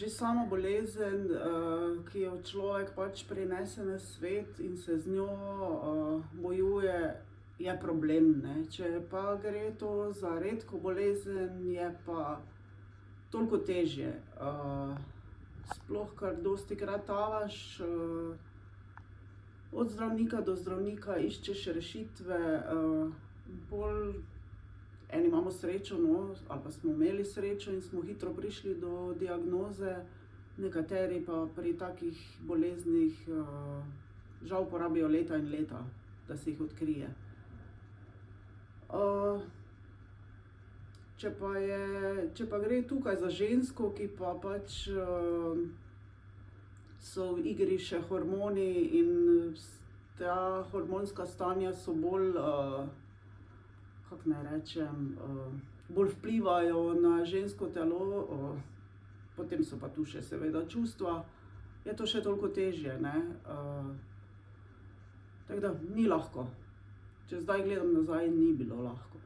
že sama bolezen, ki jo človek pač prinese na svet in se z njo, bojuje, je problem, ne. Če pa gre to za redko bolezen, je pa toliko težje. Sploh ker dostikrat tavaš, od zdravnika do zdravnika iščeš rešitve, pol eni imamo srečo, no, ali pa smo imeli srečo in smo hitro prišli do diagnoze, nekateri pa pri takih boleznih, žal porabijo leta in leta, da se jih odkrije. Če pa gre tukaj za žensko, ki pa pač, so v igri še hormoni in ta hormonska stanja so bolj, kako naj rečem, bolj vplivajo na žensko telo, potem so pa tu še seveda čustva, je to še toliko težje, ne. Tako da ni lahko. Če zdaj gledam nazaj, ni bilo lahko.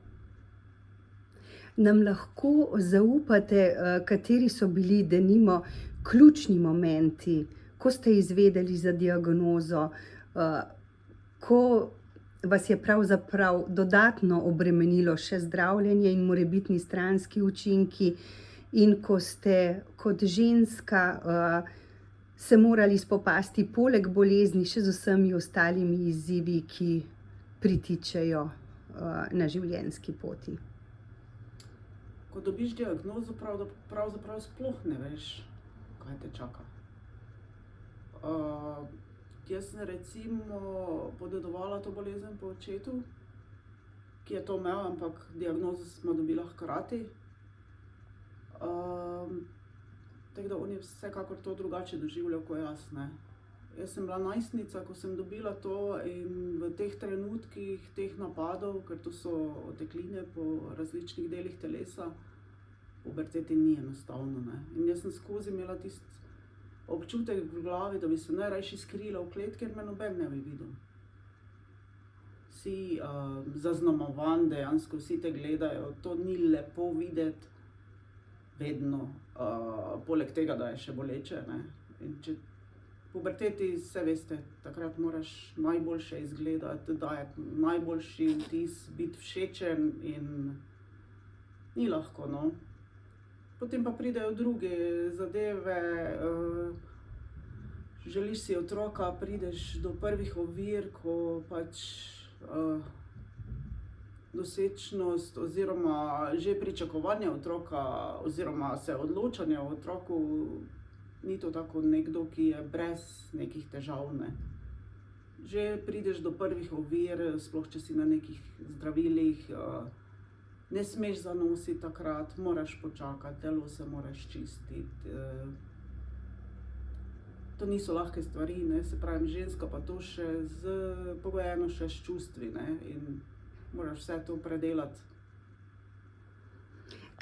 Nam lahko zaupate, kateri so bili denimo ključni momenti, ko ste izvedeli za diagnozo, ko vas je pravzaprav dodatno obremenilo še zdravljenje in morebitni stranski učinki in ko ste kot ženska, se morali spopasti poleg bolezni še z vsemi ostalimi izzivi, ki pritičejo, na življenjski poti? Ko dobiš diagnozo, pravzaprav sploh ne veš, kaj te čaka. Jaz sem recimo podedovala to bolezen po očetu, ki je to imel, ampak diagnozo sva dobila hkrati. Tako da on je vsekakor to drugače doživljal kot jaz, ne. Jaz sem bila najstnica, ko sem dobila to, in v teh trenutkih teh napadov, ker to so otekline po različnih delih telesa, v puberteti ni enostavno, ne. In jaz sem skozi imela tisti občutek v glavi, da bi se najrajši skrila v klet, kjer me noben ne bi videl. Si, zaznamovan, dejansko vsi te gledajo, to ni lepo videti vedno, poleg tega, da je še boleče, ne. In v puberteti, saj veste, takrat moraš najboljše izgledati, dajati najboljši vtis, biti všečen in ni lahko, no. Potem pa pridejo druge zadeve, želiš si otroka, prideš do prvih ovir, ko pač, nosečnost oziroma že pričakovanje otroka oziroma se odločanje o otroku ni to tako nekdo, ki je brez nekih težav, ne. Že prideš do prvih ovir, sploh če si na nekih zdravilih, ne smeš zanositi takrat, moraš počakati, telo se moraš čistiti, to niso lahke stvari, ne, se pravim, ženska pa to še pogojeno še s čustvi, ne, in moraš vse to predelati.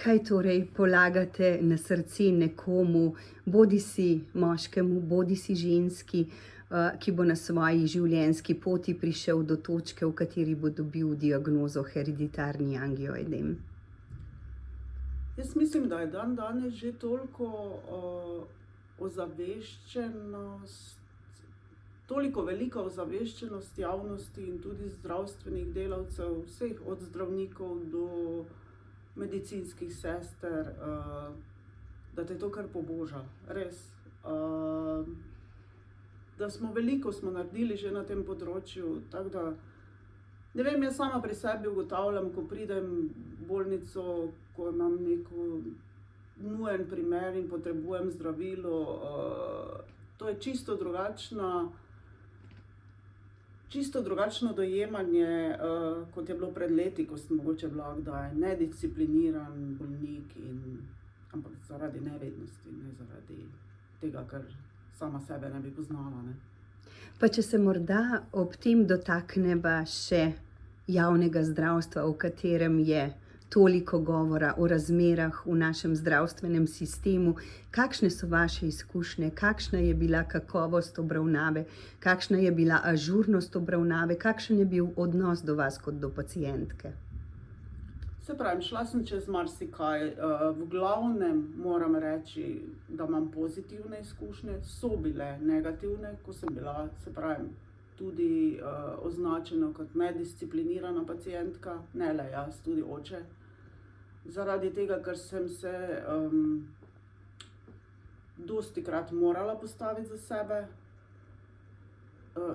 Kaj torej polagate na srce nekomu, bodisi moškemu, bodisi ženski, ki bo na svoji življenjski poti prišel do točke, v kateri bo dobil diagnozo hereditarni angioedem? Jaz mislim, da je dandanes že toliko, toliko velika ozaveščenost javnosti in tudi zdravstvenih delavcev, vseh od zdravnikov do medicinskih sester, da te to kar poboža, res. Da veliko smo naredili že na tem področju, tako da, ne vem, jaz sama pri sebi ugotavljam, ko pridem v bolnico, ko imam neko nujen primer in potrebujem zdravilo, to je čisto drugačno dojemanje, kot je bilo pred leti, ko sem mogoče bila kdaj nediscipliniran bolnik ampak zaradi nevednosti, ne zaradi tega, ker sama sebe ne bi poznala, ne. Pa če se morda ob tem dotakneva še javnega zdravstva, o katerem je toliko govora, o razmerah v našem zdravstvenem sistemu, kakšne so vaše izkušnje, kakšna je bila kakovost obravnave, kakšna je bila ažurnost obravnave, kakšen je bil odnos do vas kot do pacientke? Se pravi, šla sem čez marsikaj. V glavnem moram reči, da imam pozitivne izkušnje, so bile negativne, ko sem bila, se pravi, tudi označena kot nedisciplinirana pacientka, ne le jaz, tudi oče. Zaradi tega, ker sem se dostikrat morala postaviti za sebe.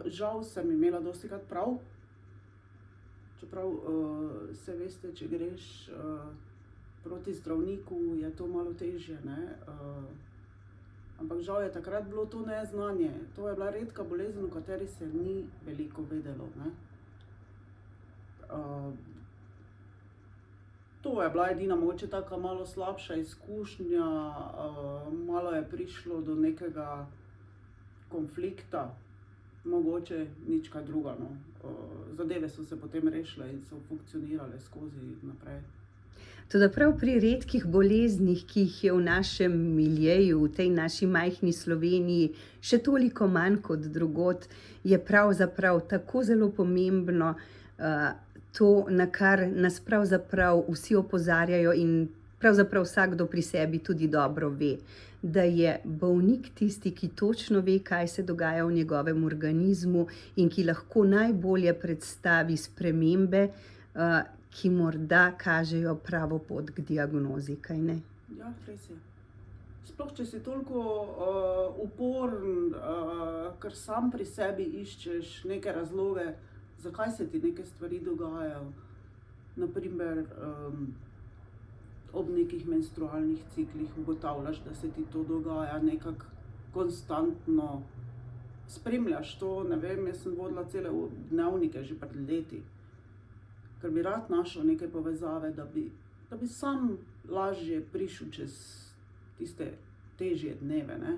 Žal sem imela dostikrat prav. Čeprav se veste, če greš proti zdravniku, je to malo težje, ne. Ampak žal je takrat bilo to neznanje. To je bila redka bolezen, o kateri se ni veliko vedelo, ne. To je bila edina mogoče taka malo slabša izkušnja, malo je prišlo do nekega konflikta, mogoče nič kaj druga, no. Zadeve so se potem rešile in so funkcionirale skozi naprej. Toda prav pri redkih boleznih, ki jih je v našem miljeju, v tej naši majhni Sloveniji, še toliko manj kot drugod, je pravzaprav tako zelo pomembno to, na kar nas pravzaprav vsi opozarjajo in pravzaprav vsakdo pri sebi tudi dobro ve, da je bolnik tisti, ki točno ve, kaj se dogaja v njegovem organizmu in ki lahko najbolje predstavi spremembe, ki morda kažejo pravo pot k diagnozi, kaj ne? Ja, res je. Sploh, če si toliko uporen, ker sam pri sebi iščeš neke razloge, zakaj se ti neke stvari dogajajo. Na primer, ob nekih menstrualnih ciklih ugotavljaš, da se ti to dogaja nekako konstantno. Spremljaš to, ne vem, jaz sem vodila cele dnevnike že pred leti. Ker bi rad našel neke povezave, da bi sam lažje prišel čez tiste težje dneve, ne.